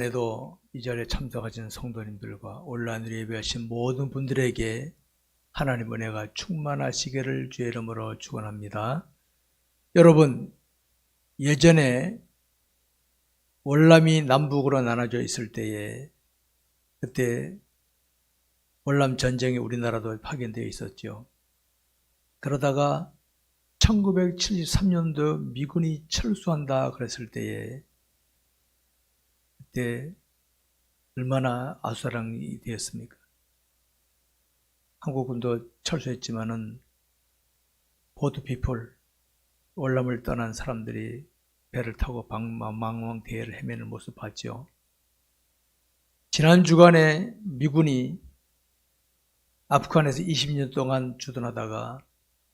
그래도 이 자리에 참석하신 성도님들과 온라인으로 예배하신 모든 분들에게 하나님 은혜가 충만하시기를 주의 이름으로 축원합니다. 여러분, 예전에 월남이 남북으로 나눠져 있을 때에 그때 월남 전쟁에 우리나라도 파견되어 있었죠. 그러다가 1973년도 미군이 철수한다 그랬을 때에 그때 얼마나 아수라장이 되었습니까? 한국군도 철수했지만은 보트피플, 월남을 떠난 사람들이 배를 타고 망망대해를 헤매는 모습 봤죠. 지난 주간에 미군이 아프간에서 20년 동안 주둔하다가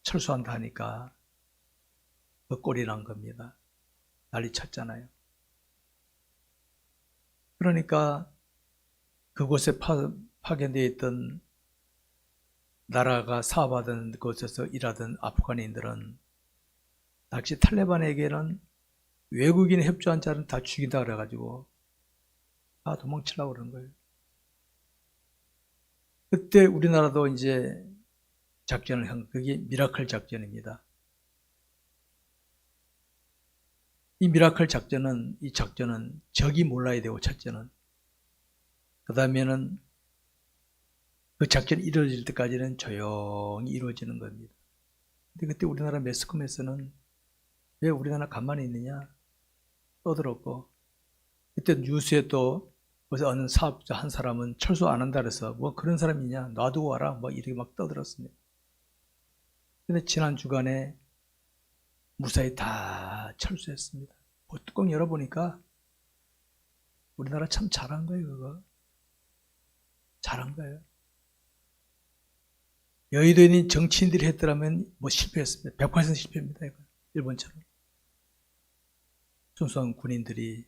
철수한다 하니까 그 꼴이 난 겁니다. 난리 쳤잖아요. 그러니까 그곳에 파견되어 있던 나라가 사업하던 곳에서 일하던 아프간인들은 당시 탈레반에게는 외국인 협조한 자는 다 죽인다 그래가지고 다 도망치려고 그러는 거예요. 그때 우리나라도 이제 작전을 한 그게 미라클 작전입니다. 이 미라클 작전은 적이 몰라야 되고 첫째는 그 다음에는 그 작전이 이루어질 때까지는 조용히 이루어지는 겁니다. 근데 그때 우리나라 매스컴에서는 왜 우리나라 가만히 있느냐 떠들었고 그때 뉴스에 또 그래서 어느 사업자 한 사람은 철수 안 한다 그래서 뭐 그런 사람이냐 놔두고 와라 뭐 이렇게 막 떠들었습니다. 근데 지난 주간에 무사히 다 철수했습니다. 뚜껑 열어보니까 우리나라 참 잘한 거예요. 그거 잘한 거예요. 여의도에 있는 정치인들이 했더라면 뭐 실패했습니다. 100% 실패입니다. 이거. 일본처럼 순수한 군인들이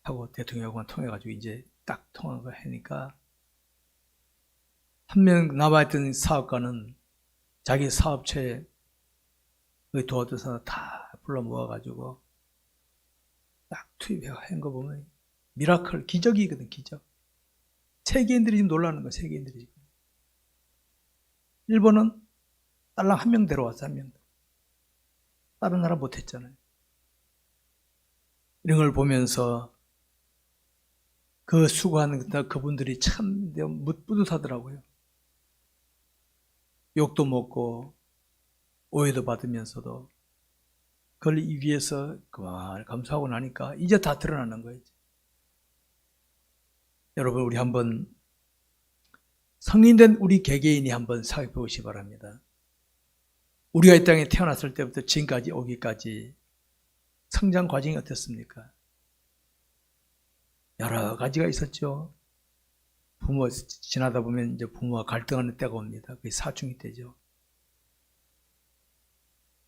하고 대통령하고만 통해가지고 이제 딱 통한 거 하니까 한 명 남아있던 사업가는 자기 사업체에 도와준 사람 다 불러 모아가지고 딱 투입한 거 보면 미라클, 기적이거든, 기적. 세계인들이 지금 놀라는 거야, 세계인들이 지금. 일본은 딸랑 한 명 데려왔어, 한 명. 다른 나라 못했잖아요. 이런 걸 보면서 그 수고하는 그분들이 참 뿌듯하더라고요. 욕도 먹고 오해도 받으면서도 그걸 위해서 그만 감사하고 나니까 이제 다 드러나는 거예요. 여러분 우리 한번 성인된 우리 개개인이 한번 생각해 보시기 바랍니다. 우리가 이 땅에 태어났을 때부터 지금까지 오기까지 성장 과정이 어땠습니까? 여러 가지가 있었죠. 부모 지나다 보면 이제 부모와 갈등하는 때가 옵니다. 그게 사춘기 때죠.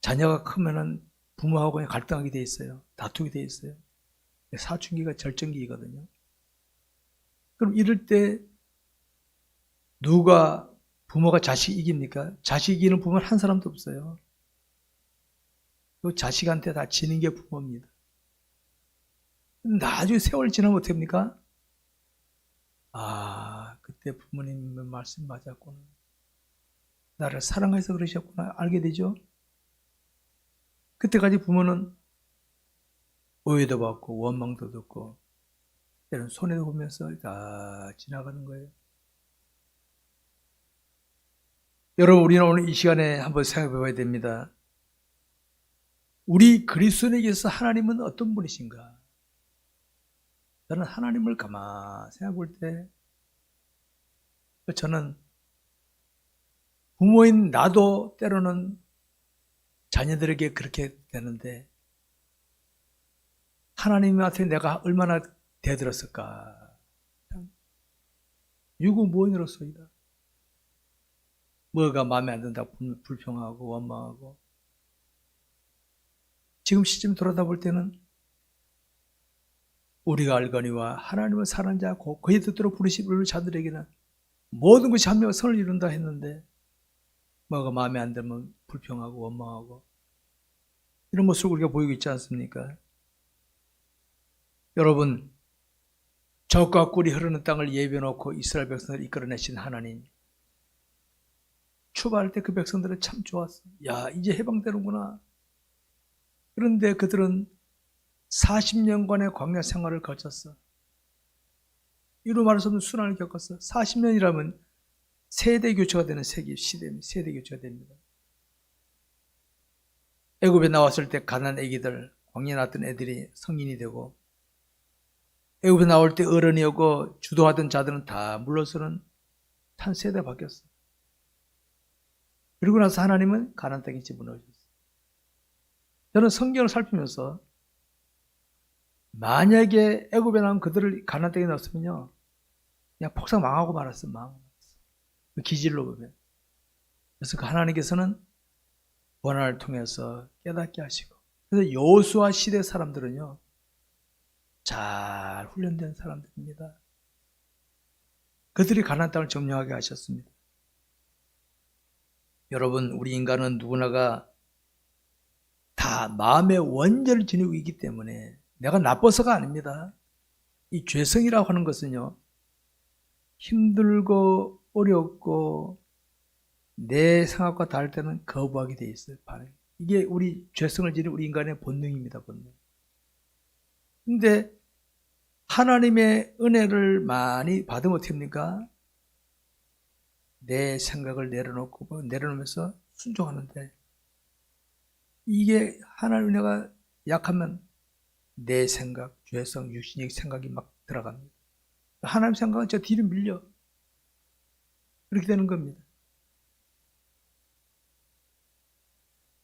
자녀가 크면은 부모하고 그냥 갈등하게 돼 있어요. 다투게 돼 있어요. 사춘기가 절정기이거든요. 그럼 이럴 때 누가 부모가 자식 이깁니까? 자식 이기는 부모는 한 사람도 없어요. 그 자식한테 다 지는 게 부모입니다. 나중에 세월 지나면 어떻게 합니까? 아, 그때 부모님 말씀 맞았구나. 나를 사랑해서 그러셨구나. 알게 되죠? 그때까지 부모는 오해도 받고 원망도 듣고 때로는 손해도 보면서 다 지나가는 거예요. 여러분 우리는 오늘 이 시간에 한번 생각해 봐야 됩니다. 우리 그리스도인에게서 하나님은 어떤 분이신가? 저는 하나님을 가만히 생각해 볼 때 저는 부모인 나도 때로는 자녀들에게 그렇게 되는데 하나님한테 내가 얼마나 대들었을까? 유구무원으로서이다. 뭐가 마음에 안 든다고 불평하고 원망하고 지금 시점 돌아다 볼 때는 우리가 알거니와 하나님을 사랑하는 자 그의 뜻대로 부르시는 자들에게는 모든 것이 한 명의 선을 이룬다 했는데 뭐가 마음에 안 들면 불평하고 원망하고 이런 모습을 우리가 보이고 있지 않습니까? 여러분 젖과 꿀이 흐르는 땅을 예비해 놓고 이스라엘 백성을 이끌어내신 하나님. 출발할 때 그 백성들은 참 좋았어. 야, 이제 해방되는구나. 그런데 그들은 40년간의 광야 생활을 거쳤어. 이루 말할 수 없는 순환을 겪었어. 40년이라면 세대 교체가 되는 세대 교체가 됩니다. 애굽에 나왔을 때 가난 애기들, 광야에 나왔던 애들이 성인이 되고, 애굽에 나올 때 어른이었고 주도하던 자들은 다 물러서는 한 세대가 바뀌었어. 그리고 나서 하나님은 가나안 땅에 집어넣으셨어요. 저는 성경을 살피면서 만약에 애굽에 나온 그들을 가나안 땅에 넣었으면요, 그냥 폭삭 망하고 말았어. 그 기질로 보면. 그래서 그 하나님께서는 고난을 통해서 깨닫게 하시고, 그래서 여호수아 시대 사람들은요, 잘 훈련된 사람들입니다. 그들이 가나안 땅을 점령하게 하셨습니다. 여러분, 우리 인간은 누구나가 다 마음의 원죄를 지니고 있기 때문에 내가 나빠서가 아닙니다. 이 죄성이라고 하는 것은요, 힘들고 어렵고 내 생각과 다를 때는 거부하게 돼 있어요. 반응. 이게 우리 죄성을 지닌 우리 인간의 본능입니다. 본능. 근데 하나님의 은혜를 많이 받으면 어떻게 합니까? 내 생각을 내려놓으면서 순종하는데, 이게 하나님 은혜가 약하면 내 생각, 죄성, 육신의 생각이 막 들어갑니다. 하나님 생각은 저 뒤로 밀려. 그렇게 되는 겁니다.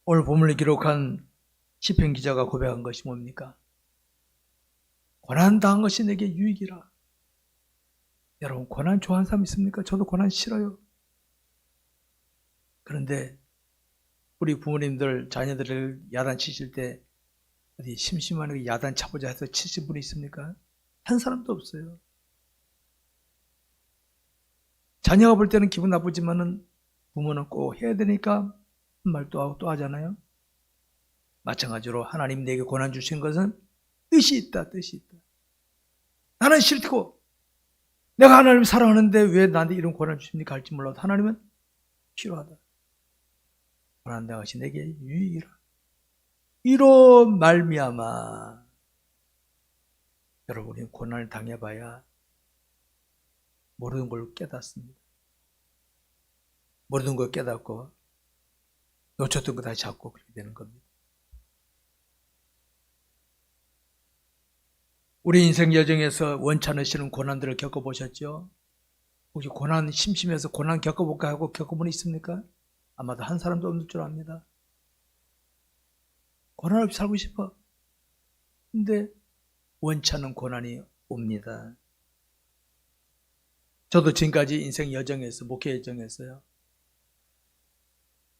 오늘 본문을 기록한 시편 기자가 고백한 것이 뭡니까? 고난 당한 것이 내게 유익이라. 여러분, 고난 좋아하는 사람 있습니까? 저도 고난 싫어요. 그런데 우리 부모님들 자녀들을 야단 치실 때 어디 심심하게 야단 쳐보자 해서 치신 분이 있습니까? 한 사람도 없어요. 자녀가 볼 때는 기분 나쁘지만은 부모는 꼭 해야 되니까 말 또 하고 또 하잖아요. 마찬가지로 하나님 내게 고난 주신 것은 뜻이 있다. 나는 싫고 내가 하나님을 사랑하는데 왜 나한테 이런 고난 주십니까? 할지 몰라도 하나님은 필요하다. 고난 당하시 내게 유익이라. 이로 말미암아 여러분이 고난을 당해봐야 모르는 걸 깨닫습니다. 모르는 걸 깨닫고 놓쳤던 거 다시 잡고 그렇게 되는 겁니다. 우리 인생 여정에서 원찮으시는 고난들을 겪어보셨죠? 혹시 고난 심심해서 고난 겪어볼까 하고 겪어본 분 있습니까? 아마도 한 사람도 없는 줄 압니다. 고난 없이 살고 싶어. 근데 원찮은 고난이 옵니다. 저도 지금까지 인생 여정에서, 목회 여정에서요,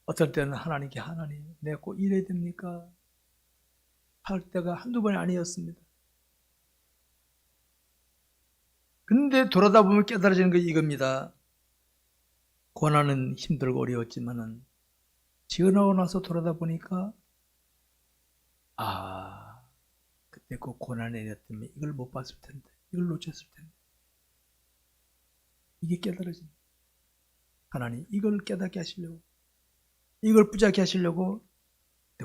어떨 때는 하나님, 내가 꼭 이래야 됩니까? 할 때가 한두 번이 아니었습니다. 근데 돌아다 보면 깨달아지는 게 이겁니다. 고난은 힘들고 어려웠지만은 지어나고 나서 돌아다 보니까 그때 그 고난에 대했다면 이걸 못 봤을 텐데, 이걸 놓쳤을 텐데, 이게 깨달아집니다. 하나님 이걸 깨닫게 하시려고, 이걸 붙잡게 하시려고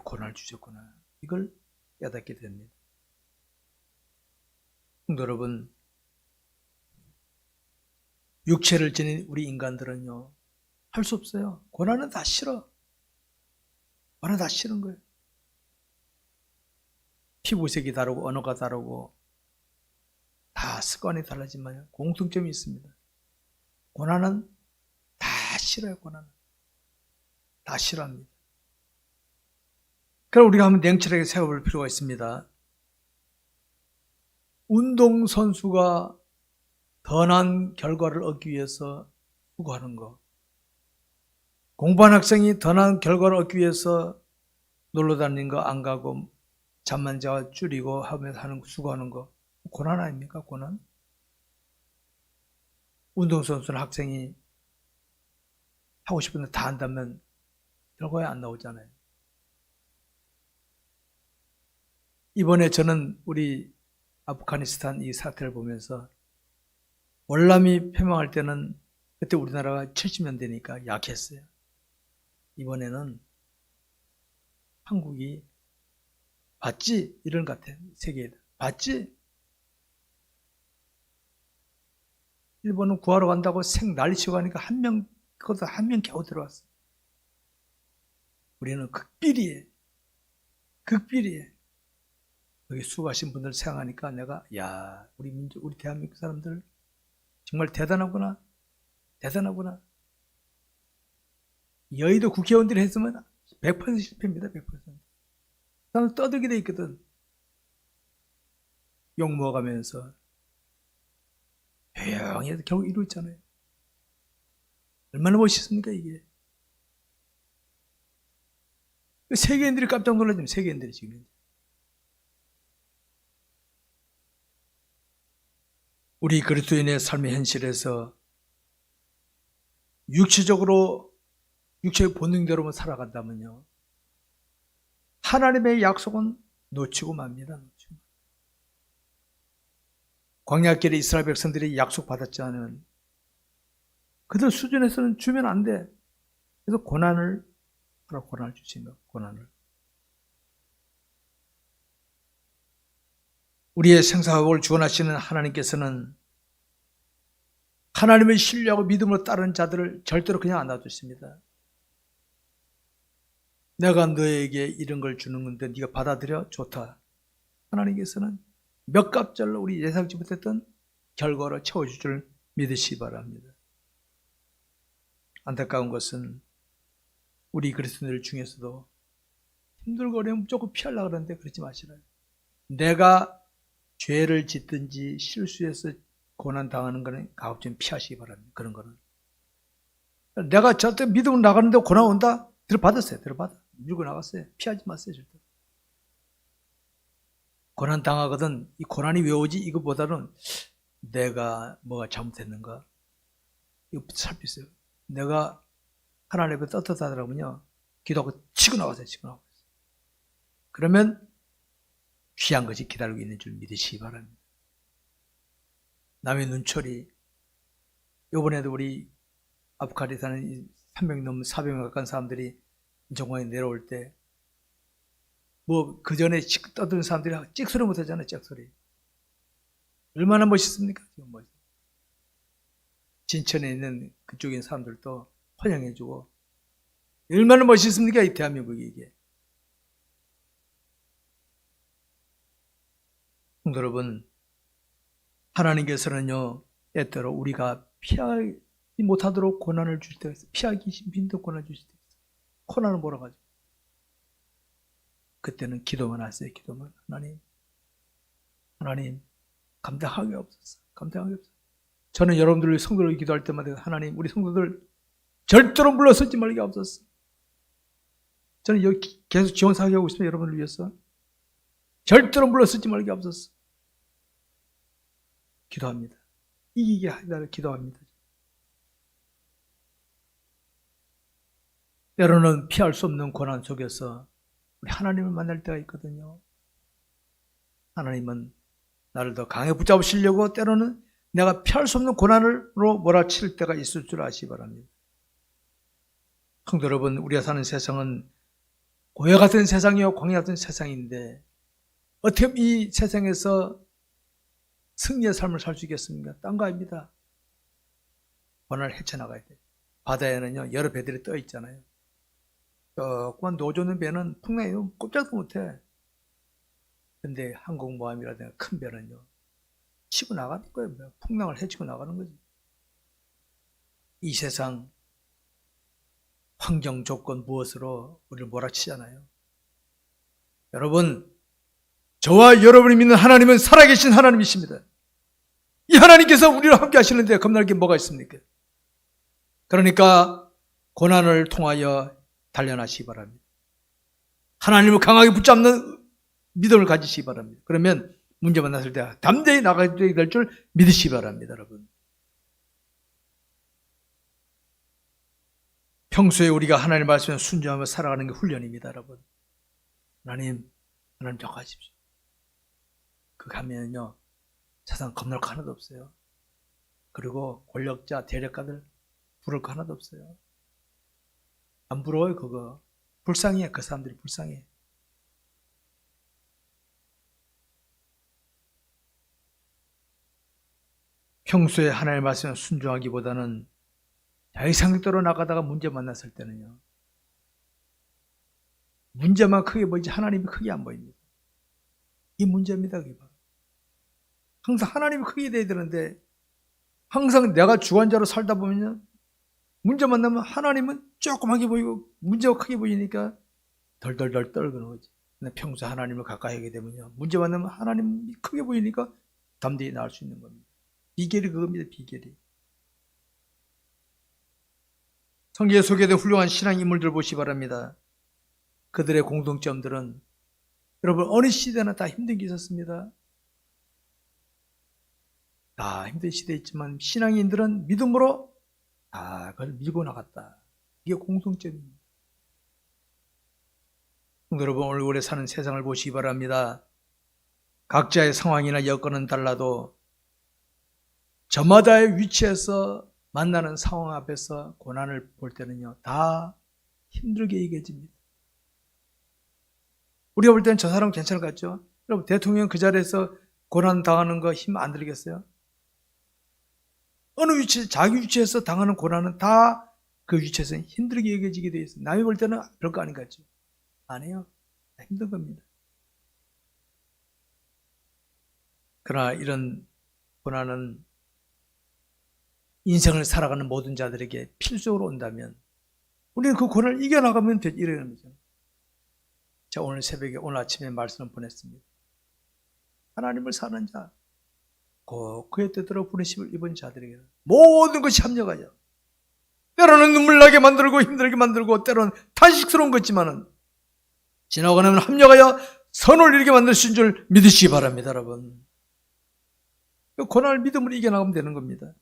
고난을 주셨구나, 이걸 깨닫게 됩니다. 성도 여러분, 육체를 지닌 우리 인간들은요, 할 수 없어요. 고난은 다 싫어. 고난은 다 싫은 거예요. 피부색이 다르고 언어가 다르고 다 습관이 달라지만 공통점이 있습니다. 고난은 다 싫어요. 고난은 다 싫어합니다. 그럼 우리가 한번 냉철하게 세워볼 필요가 있습니다. 운동선수가 더 나은 결과를 얻기 위해서 수고하는 것, 공부한 학생이 더 나은 결과를 얻기 위해서 놀러 다니는 거 안 가고 잠만 자고 줄이고 하면서 수고하는 거, 고난 아닙니까? 고난? 운동선수는 학생이 하고 싶은 데 다 한다면 결과에 안 나오잖아요. 이번에 저는 우리 아프가니스탄 이 사태를 보면서 월남이 패망할 때는 그때 우리나라가 70년대니까 약했어요. 이번에는 한국이 봤지? 이런 것 같아요. 세계에. 봤지? 일본은 구하러 간다고 생 난리치고 가니까 그것도 한 명 겨우 들어왔어. 우리는 극비리에. 여기 수고하신 분들 생각하니까 내가, 야, 우리 대한민국 사람들 정말 대단하구나. 여의도 국회의원들이 했으면 100% 실패입니다. 100%. 나는 떠들게 돼 있거든. 욕 먹어가면서 조용히 해서 결국 이루었잖아요. 얼마나 멋있습니까 이게. 세계인들이 깜짝 놀라죠. 세계인들이 지금. 우리 그리스도인의 삶의 현실에서 육체의 본능대로만 살아간다면요, 하나님의 약속은 놓치고 맙니다. 광야길에 이스라엘 백성들이 약속받았지 않으면 그들 수준에서는 주면 안 돼. 그래서 고난을 주신다. 고난을. 우리의 생사복을 주관하시는 하나님께서는 하나님을 신뢰하고 믿음으로 따르는 자들을 절대로 그냥 안 놔두십니다. 내가 너에게 이런 걸 주는 건데 네가 받아들여? 좋다. 하나님께서는 몇 갑절로 우리 예상치 못했던 결과로 채워줄 줄 믿으시기 바랍니다. 안타까운 것은 우리 그리스도인들 중에서도 힘들고 어려우면 무조건 피하려고 그러는데 그러지 마시라요. 내가 죄를 짓든지 실수해서 고난당하는 거는 가급적 피하시기 바랍니다. 그런 거는. 내가 절대 믿음으로 나가는데 고난 온다? 들어받았어요. 밀고 나갔어요. 피하지 마세요. 절대. 고난 당하거든. 이 고난이 왜 오지? 이거보다는 내가 뭐가 잘못했는가? 이거 살피세요. 내가 하나님 앞에 떳떳하더라면요, 기도하고 치고 나가세요. 그러면 귀한 것이 기다리고 있는 줄 믿으시기 바랍니다. 남의 눈초리, 이번에도 우리 아프간에 사는 300 넘는 400명 가까운 사람들이 인천공항에 내려올 때, 그 전에 떠드는 사람들이 찍소리 못 하잖아요, 찍소리. 얼마나 멋있습니까? 지금 진천에 있는 그쪽에 있는 사람들도 환영해주고, 얼마나 멋있습니까? 이 대한민국이 이게. 성도 여러분, 하나님께서는요, 때때로 우리가 피하지 못하도록 고난을 주실 때가 있어요. 피하기 힘든 고난을 주실 때가 있어요. 고난을 몰아가지고. 그때는 기도만 하세요. 기도만. 하나님, 감당하기 없었어. 저는 여러분들 성도를 기도할 때마다 하나님, 우리 성도들 절대로 물러서지 말게 없었어. 저는 여기 계속 지원 사역하고 있습니다. 여러분을 위해서. 절대로 물러서지 말게 없었어. 기도합니다. 이기게 하기를 기도합니다. 때로는 피할 수 없는 고난 속에서 우리 하나님을 만날 때가 있거든요. 하나님은 나를 더 강하게 붙잡으시려고 때로는 내가 피할 수 없는 고난으로 몰아칠 때가 있을 줄 아시기 바랍니다. 성도 여러분, 우리가 사는 세상은 고요 같은 세상이요, 광야 같은 세상인데 어떻게 이 세상에서 승리의 삶을 살 수 있겠습니까? 딴 거 아닙니다. 고난을 헤쳐나가야 돼요. 바다에는요, 여러 배들이 떠 있잖아요. 조그만 노조는 배는 풍랑이 꼼짝도 못해. 근데 항공모함이라든가 큰 배는요, 치고 나가는 거예요. 풍랑을 헤치고 나가는 거지. 이 세상 환경 조건 무엇으로 우리를 몰아치잖아요. 여러분, 저와 여러분이 믿는 하나님은 살아계신 하나님이십니다. 이 하나님께서 우리와 함께 하시는데 겁날 게 뭐가 있습니까? 그러니까 고난을 통하여 단련하시기 바랍니다. 하나님을 강하게 붙잡는 믿음을 가지시기 바랍니다. 그러면 문제 만났을 때 담대히 나가게 될 줄 믿으시기 바랍니다. 여러분, 평소에 우리가 하나님 말씀에 순종하며 살아가는 게 훈련입니다. 여러분, 하나님 정하십시오. 그거 하면요, 세상 겁날 거 하나도 없어요. 그리고 권력자, 대력가들 부러울 거 하나도 없어요. 안 부러워요, 그거. 불쌍해, 그 사람들이 불쌍해. 평소에 하나님의 말씀에 순종하기보다는 자기 상식대로 나가다가 문제 만났을 때는요, 문제만 크게 보이지 하나님이 크게 안 보입니다. 이 문제입니다. 그게 바로. 항상 하나님이 크게 돼야 되는데 항상 내가 주관자로 살다 보면 문제 만나면 하나님은 조그맣게 보이고 문제가 크게 보이니까 덜덜덜 떨구는 거지. 근데 평소에 하나님을 가까이 하게 되면요, 문제 만나면 하나님이 크게 보이니까 담대히 나올 수 있는 겁니다. 비결이 그겁니다. 비결이. 성경에 소개된 훌륭한 신앙 인물들 보시기 바랍니다. 그들의 공통점들은 여러분 어느 시대나 다 힘든 게 있었습니다. 다 힘든 시대에 있지만 신앙인들은 믿음으로 다 그걸 밀고 나갔다. 이게 공통점입니다. 여러분 오늘 사는 세상을 보시기 바랍니다. 각자의 상황이나 여건은 달라도 저마다의 위치에서 만나는 상황 앞에서 고난을 볼 때는요, 다 힘들게 여겨집니다. 우리가 볼 때는 저 사람 괜찮을 것 같죠? 여러분 대통령 그 자리에서 고난 당하는 거 힘 안 들겠어요? 어느 위치, 자기 위치에서 당하는 고난은 다 그 위치에서 힘들게 여겨지게 되어 있어요. 남이 볼 때는 별거 아닌 것 같죠? 아니에요. 힘든 겁니다. 그러나 이런 고난은 인생을 살아가는 모든 자들에게 필수적으로 온다면 우리는 그 고난을 이겨나가면 되지, 이러는 거죠. 자, 오늘 새벽에, 오늘 아침에 말씀을 보냈습니다. 하나님을 사는 자, 그의 뜻대로 부르심을 입은 자들에게는 모든 것이 합력하여 때로는 눈물 나게 만들고 힘들게 만들고 때로는 탄식스러운 것지만은 지나고 나면 합력하여 선을 이루게 만들 수 있는 줄 믿으시기 바랍니다, 여러분. 고난을 믿음으로 이겨나가면 되는 겁니다.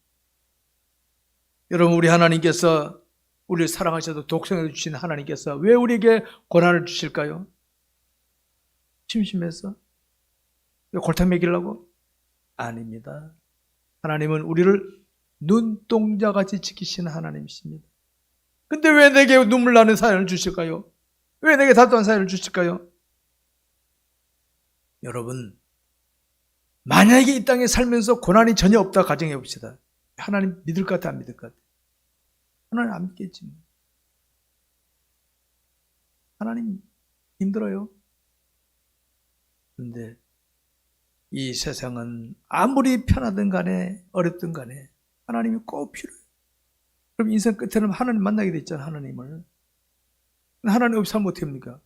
여러분, 우리 하나님께서 우리를 사랑하셔도 독생을 주신 하나님께서 왜 우리에게 고난을 주실까요? 심심해서? 왜 골탕 먹이려고? 아닙니다. 하나님은 우리를 눈동자같이 지키시는 하나님이십니다. 근데 왜 내게 눈물 나는 사연을 주실까요? 왜 내게 답답한 사연을 주실까요? 여러분, 만약에 이 땅에 살면서 고난이 전혀 없다 가정해 봅시다. 하나님 믿을 것 같아, 안 믿을 것 같아? 하나님 안 믿겠지. 하나님 힘들어요. 그런데 이 세상은 아무리 편하든 간에 어렵든 간에 하나님이 꼭 필요해요. 그럼 인생 끝에는 하나님 만나게 돼 있잖아요. 하나님을. 하나님 없이 살면 어떻게 합니까?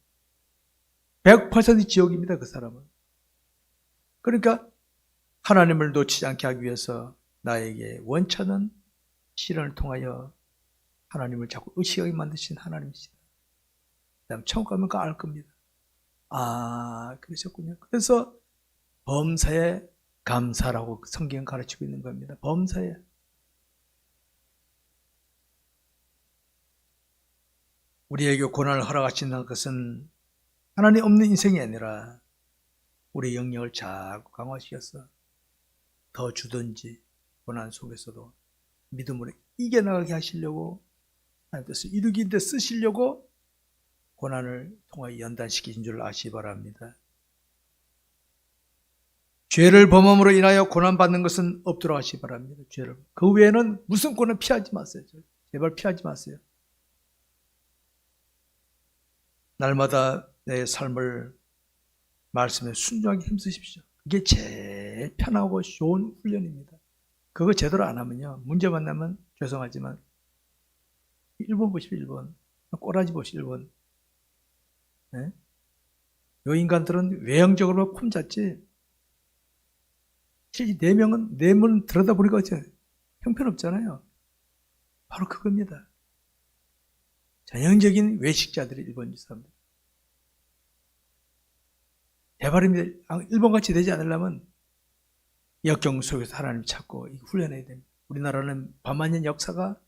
100% 지옥입니다. 그 사람은. 그러니까 하나님을 놓치지 않게 하기 위해서 나에게 원천은 시련을 통하여 하나님을 자꾸 의식하게 만드신 하나님이시다. 그 다음 천국 가면 알 겁니다. 아, 그러셨군요. 그래서 범사에 감사라고 성경은 가르치고 있는 겁니다. 범사에. 우리에게 고난을 허락하신다는 것은 하나님 없는 인생이 아니라 우리의 영역을 자꾸 강화시켜서 더 주든지 고난 속에서도 믿음으로 이겨나가게 하시려고 하나님 뜻을 이루기 데 쓰시려고 고난을 통하여 연단시키신 줄 아시기 바랍니다. 죄를 범함으로 인하여 고난받는 것은 없도록 하시기 바랍니다. 죄를. 그 외에는 무슨 고난 피하지 마세요. 제발 피하지 마세요. 날마다 내 삶을 말씀에 순종하게 힘쓰십시오. 그게 제일 편하고 좋은 훈련입니다. 그거 제대로 안 하면요, 문제 만나면 죄송하지만 1번 보십시오. 1번 꼬라지 보십시오. 1번. 네? 요 인간들은 외형적으로 폼 잡지 실제 내면 들여다보니까 형편없잖아요. 바로 그겁니다. 전형적인 외식자들이 1번 사람들. 대발입니다. 1번같이 되지 않으려면 역경 속에서 하나님 찾고 훈련해야 됩니다. 우리나라는 반만년 역사가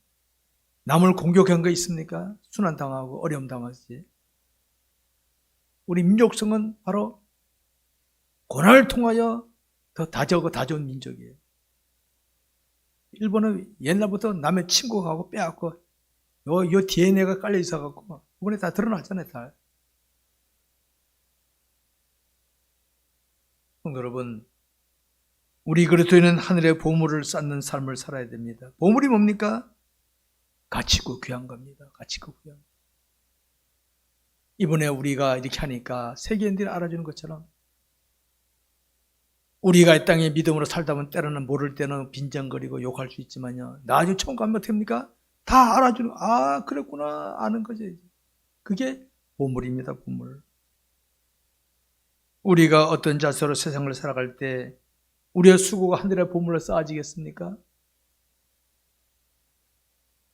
남을 공격한 거 있습니까? 순환당하고 어려움 당하지. 우리 민족성은 바로 고난을 통하여 더 다져고 다져온 민족이에요. 일본은 옛날부터 남의 친구하고 빼앗고 요 DNA가 깔려 있어갖고 이번에 다 드러났잖아요. 다. 성도 여러분, 우리 그리스도인은 하늘의 보물을 쌓는 삶을 살아야 됩니다. 보물이 뭡니까? 가치고 귀한 겁니다. 가치고 귀한. 이번에 우리가 이렇게 하니까 세계인들이 알아주는 것처럼 우리가 이 땅에 믿음으로 살다 보면 때로는 모를 때는 빈정거리고 욕할 수 있지만요. 나중에 처음 가면 어떻게 합니까? 다 알아주는, 아, 그랬구나. 아는 거지. 그게 보물입니다, 보물. 우리가 어떤 자세로 세상을 살아갈 때 우리의 수고가 하늘의 보물로 쌓아지겠습니까?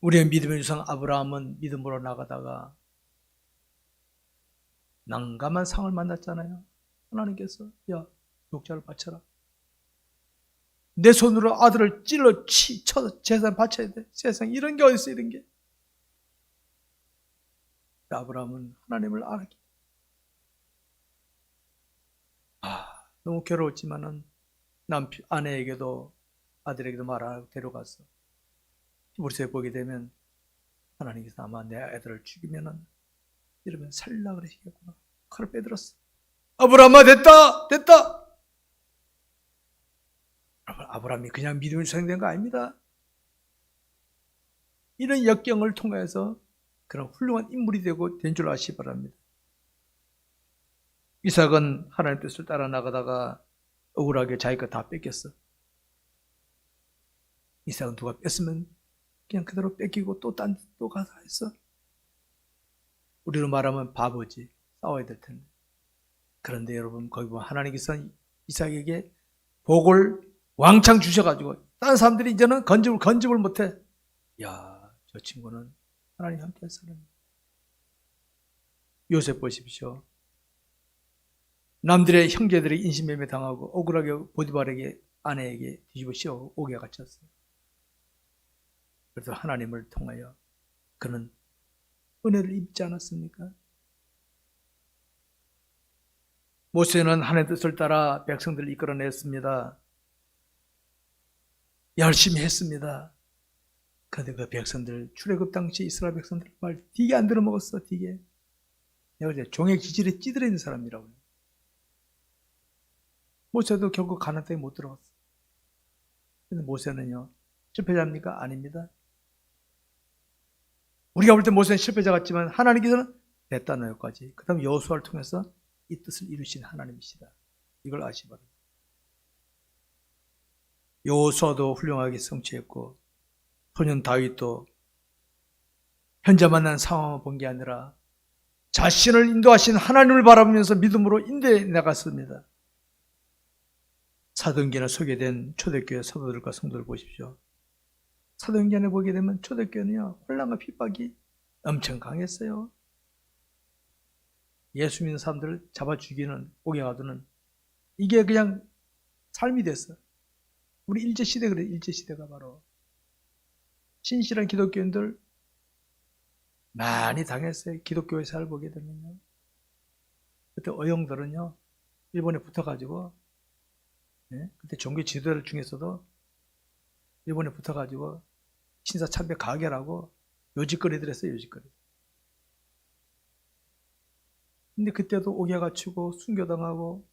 우리의 믿음의 유상 아브라함은 믿음으로 나가다가 난감한 상을 만났잖아요. 하나님께서 야, 목자를 바쳐라. 내 손으로 아들을 찔러 쳐 재산 바쳐야 돼. 세상 이런 게 어디 있어, 이런 게. 아브라함은 하나님을 알았기. 너무 괴로웠지만은 아내에게도 아들에게도 말하고 데려가서 히브리서에 보게 되면 하나님께서 아마 내 아들을 죽이면은 이러면 살리라 그러시겠구나. 칼을 빼들었어. 아브라함아, 됐다. 아브라함이 그냥 믿음이 수행된 거 아닙니다. 이런 역경을 통해서 그런 훌륭한 인물이 되고 된 줄 아시기 바랍니다. 이삭은 하나님의 뜻을 따라 나가다가 억울하게 자기 거 다 뺏겼어. 이삭은 누가 뺐으면 그냥 그대로 뺏기고 또 딴 데 또 가서 했어. 우리로 말하면 바보지. 싸워야 될 텐데. 그런데 여러분, 거기 보면 하나님께서 이삭에게 복을 왕창 주셔가지고 다른 사람들이 이제는 건집을 못해. 야, 저 친구는 하나님 함께 할 사람이야. 요셉 보십시오. 남들의 형제들이 인신매매 당하고 억울하게 보디발에게 아내에게 뒤집어 씌워 옥에 갇혔어요. 그래서 하나님을 통하여 그는 은혜를 입지 않았습니까? 모세는 하나님의 뜻을 따라 백성들을 이끌어냈습니다. 열심히 했습니다. 그런데 그 백성들, 출애굽 당시 이스라엘 백성들 말 되게 안 들어먹었어. 되게. 내가 이제 종의 기질에 찌들어 있는 사람이라고요. 모세도 결국 가나안 땅에 못 들어갔어. 근데 모세는요, 실패자입니까? 아닙니다. 우리가 볼 때 모세는 실패자 같지만 하나님께서는 됐다 너까지. 그 다음 여호수아를 통해서 이 뜻을 이루신 하나님이시다. 이걸 아시기 바랍니다. 여호수아도 훌륭하게 성취했고 소년 다윗도 현재 만난 상황을 본 게 아니라 자신을 인도하신 하나님을 바라보면서 믿음으로 인도해 나갔습니다. 사도행전에 소개된 초대교회 사도들과 성도들 보십시오. 사도행전에 보게 되면 초대교회는요, 혼란과 핍박이 엄청 강했어요. 예수 믿는 사람들을 잡아 죽이는, 옥에 가두는, 이게 그냥 삶이 됐어. 우리 일제시대 그래, 일제시대가 바로. 신실한 기독교인들 많이 당했어요. 기독교의 사를 보게 되면요. 그때 어영들은요, 일본에 붙어가지고, 그때 종교 지도자들 중에서도 일본에 붙어가지고 신사참배 가결하고 요직거리들 했어요. 요직거리. 근데 그때도 옥에 갇히고 순교당하고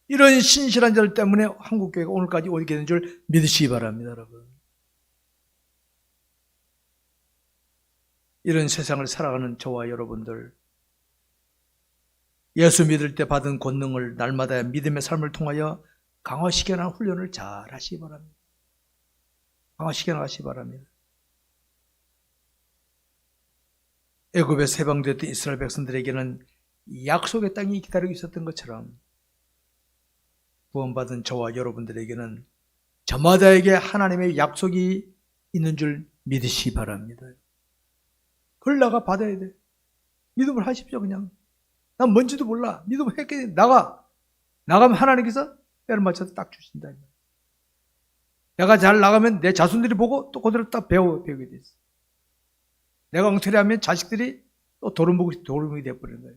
이런 신실한 자들 때문에 한국교회가 오늘까지 오게 된 줄 믿으시기 바랍니다. 여러분. 이런 세상을 살아가는 저와 여러분들, 예수 믿을 때 받은 권능을 날마다 믿음의 삶을 통하여 강화시켜 나가는 훈련을 잘 하시기 바랍니다. 강화시켜 나가시기 바랍니다. 애굽에서 해방됐던 이스라엘 백성들에게는 약속의 땅이 기다리고 있었던 것처럼 구원받은 저와 여러분들에게는 저마다에게 하나님의 약속이 있는 줄 믿으시기 바랍니다. 그걸 나가 받아야 돼. 믿음을 하십시오. 그냥 난 뭔지도 몰라. 믿음을 했겠니? 나가면 하나님께서 때를 맞춰서 딱 주신다. 내가 잘 나가면 내 자손들이 보고 또 그대로 딱 배우게 돼 있어. 내가 엉터리하면 자식들이 또 도루묵이 되어버리는 거예요.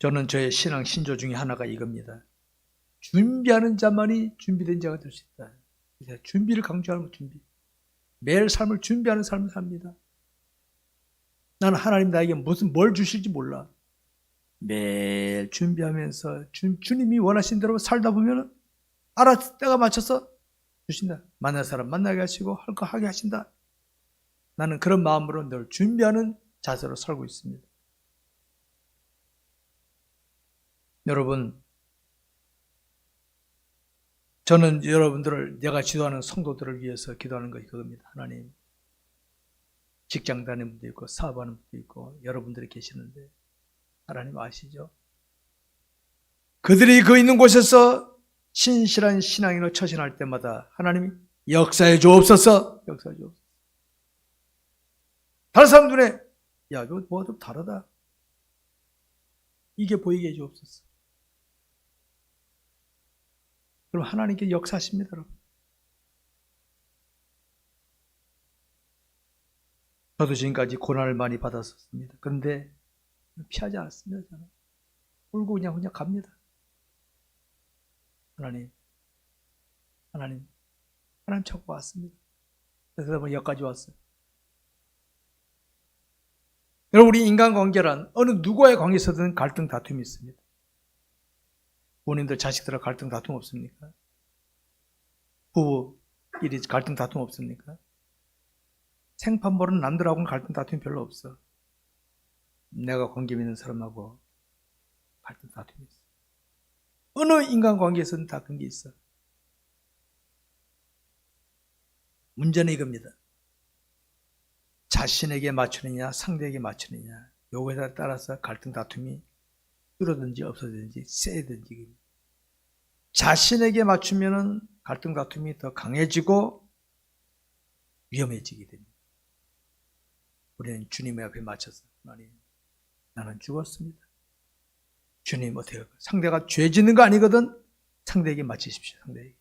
저는 저의 신앙 신조 중에 하나가 이겁니다. 준비하는 자만이 준비된 자가 될 수 있다. 준비를 강조하는 준비. 매일 삶을 준비하는 삶을 삽니다. 나는 하나님 나에게 뭘 주실지 몰라. 매일 준비하면서 주님이 원하신 대로 살다 보면 알아서 때가 맞춰서 주신다. 만날 사람 만나게 하시고 할 거 하게 하신다. 나는 그런 마음으로 늘 준비하는 자세로 살고 있습니다. 여러분, 저는 여러분들을 내가 지도하는 성도들을 위해서 기도하는 것이 그겁니다. 하나님, 직장 다니는 분도 있고 사업하는 분도 있고 여러분들이 계시는데 하나님 아시죠? 그들이 그 있는 곳에서 신실한 신앙인으로 처신할 때마다 하나님이 역사해 주옵소서. 역사해 주옵소서. 다른 사람 눈에 야, 이거 뭐가 좀 다르다. 이게 보이게 해 주옵소서. 그럼 하나님께 역사하십니다, 여러분. 저도 지금까지 고난을 많이 받았었습니다. 그런데 피하지 않았습니다. 저는 울고 그냥 갑니다. 하나님 찾고 왔습니다. 그래서 여기까지 왔어요. 여러분, 우리 인간관계란 어느 누구와의 관계에서든 갈등 다툼이 있습니다. 부모님들 자식들하고 갈등 다툼 없습니까? 부부끼리 갈등 다툼 없습니까? 생판 모르는 남들하고는 갈등 다툼이 별로 없어. 내가 관계 있는 사람하고 갈등 다툼이 있어. 어느 인간관계에서는 다 그런 게 있어. 문제는 이겁니다. 자신에게 맞추느냐 상대에게 맞추느냐, 요거에 따라서 갈등 다툼이 줄어든지 없어지든지 세든지. 자신에게 맞추면 갈등 다툼이 더 강해지고 위험해지게 됩니다. 우리는 주님의 앞에 맞춰서 나는 죽었습니다. 주님 어떻게 할까요? 상대가 죄 짓는 거 아니거든. 상대에게 맞추십시오. 상대에게.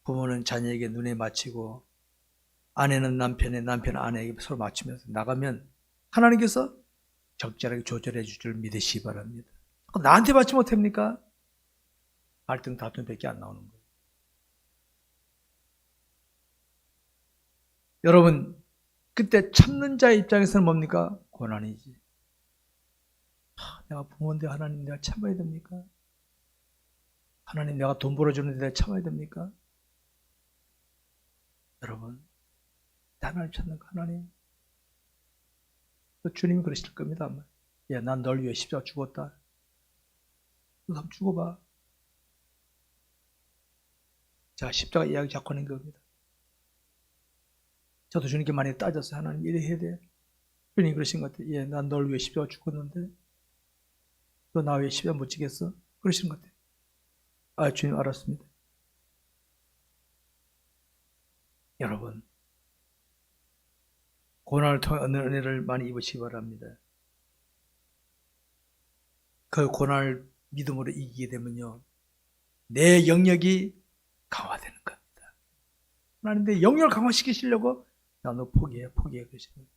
부모는 자녀에게 눈에 맞추고 아내는 남편의 남편 아내에게 서로 맞추면서 나가면 하나님께서 적절하게 조절해 줄 줄 믿으시기 바랍니다. 나한테 맞지 못합니까? 갈등 다툼밖에 안 나오는 거예요. 여러분, 그때 참는 자의 입장에서는 뭡니까? 고난이지. 내가 부모인데 하나님 내가 참아야 됩니까? 하나님 내가 돈 벌어주는데 내가 참아야 됩니까? 여러분, 하나님 찾는 거 하나님. 주님이 그러실 겁니다. 아마. 야, 난 널 위해 십자가 죽었다. 너 한번 죽어봐. 자, 십자가 이야기 자꾸 하는 겁니다. 저도 주님께 많이 따졌어요. 하나님 이래 해야 돼. 주님이 그러신 것 같아요. 예, 난 널 위해 십자가 죽었는데 너 나 왜 십자가 못 지겠어? 그러시는 것 같아요. 아, 주님 알았습니다. 여러분, 고난을 통해 얻는 은혜를 많이 입으시기 바랍니다. 그 고난을 믿음으로 이기게 되면요, 내 영역이 강화되는 겁니다. 하나님 내 영역을 강화시키시려고 야, 너 포기해 그러시는 거예요.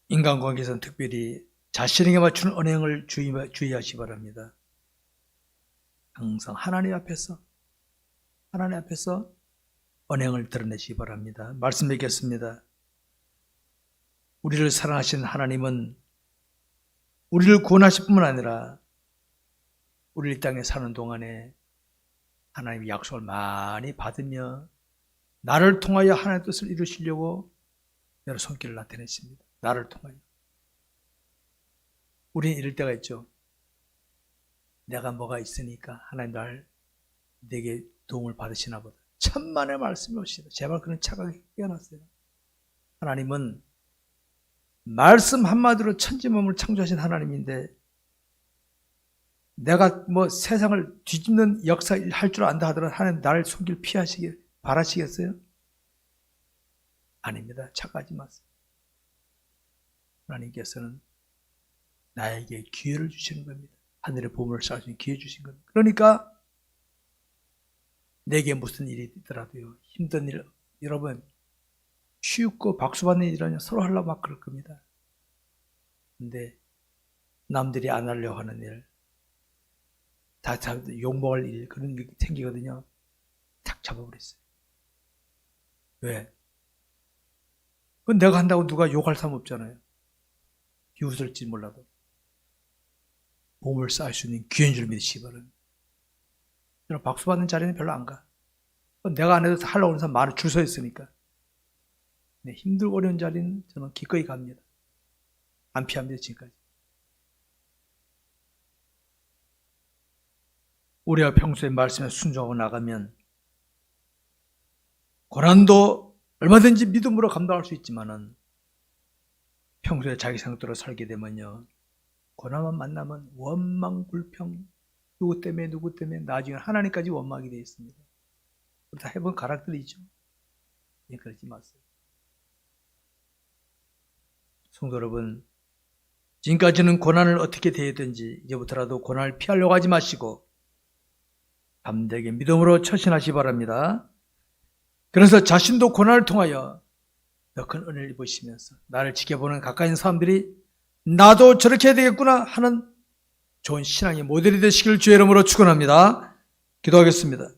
인간관계에서는 특별히 자신에게 맞추는 언행을 주의하시기 바랍니다. 항상 하나님 앞에서 언행을 드러내시기 바랍니다. 말씀 맺겠습니다. 우리를 사랑하신 하나님은 우리를 구원하실 뿐만 아니라 우리 이 땅에 사는 동안에 하나님의 약속을 많이 받으며 나를 통하여 하나님의 뜻을 이루시려고 여러 손길을 나타내십니다. 나를 통하여. 우리는 이럴 때가 있죠. 내가 뭐가 있으니까 하나님 내게 도움을 받으시나 보다. 천만의 말씀이 오시다. 제발 그런 착각이 깨어났어요. 하나님은 말씀 한마디로 천지만물을 창조하신 하나님인데 내가 세상을 뒤집는 역사를 할 줄 안다 하더라도 하나님 나를 손길 피하시길 바라시겠어요? 아닙니다. 착각하지 마세요. 하나님께서는 나에게 기회를 주시는 겁니다. 하늘의 보물을 쌓을 수 있는 기회 주신 겁니다. 그러니까 내게 무슨 일이 있더라도요, 힘든 일, 여러분 쉽고 박수받는 일이라면 서로 하려고 막 그럴 겁니다. 근데 남들이 안 하려고 하는 일, 다 욕먹을 일, 그런 게 생기거든요. 탁 잡아버렸어요. 왜? 그건 내가 한다고 누가 욕할 사람 없잖아요. 비웃을지 몰라도. 몸을 쌓을 수 있는 기회인 줄 믿으시기 바랍니다. 저는 박수 받는 자리는 별로 안 가. 내가 안 해도 하려고 하는 사람 많이 줄 서 있으니까. 네, 힘들고 어려운 자리는 저는 기꺼이 갑니다. 안 피합니다, 지금까지. 우리가 평소에 말씀에 순종하고 나가면 고난도 얼마든지 믿음으로 감당할 수 있지만은 평소에 자기 생각대로 살게 되면요, 고난만 만나면 원망, 불평, 누구 때문에 나중에 하나님까지 원망이 되어 있습니다. 다 해본 가락들이 있죠. 예, 그러지 마세요. 성도 여러분, 지금까지는 고난을 어떻게 대했든지 이제부터라도 고난을 피하려고 하지 마시고 담대하게 믿음으로 처신하시기 바랍니다. 그래서 자신도 고난을 통하여 더 큰 은혜를 입으시면서 나를 지켜보는 가까이 있는 사람들이 나도 저렇게 해야 되겠구나 하는 좋은 신앙의 모델이 되시길 주의 이름으로 축원합니다. 기도하겠습니다.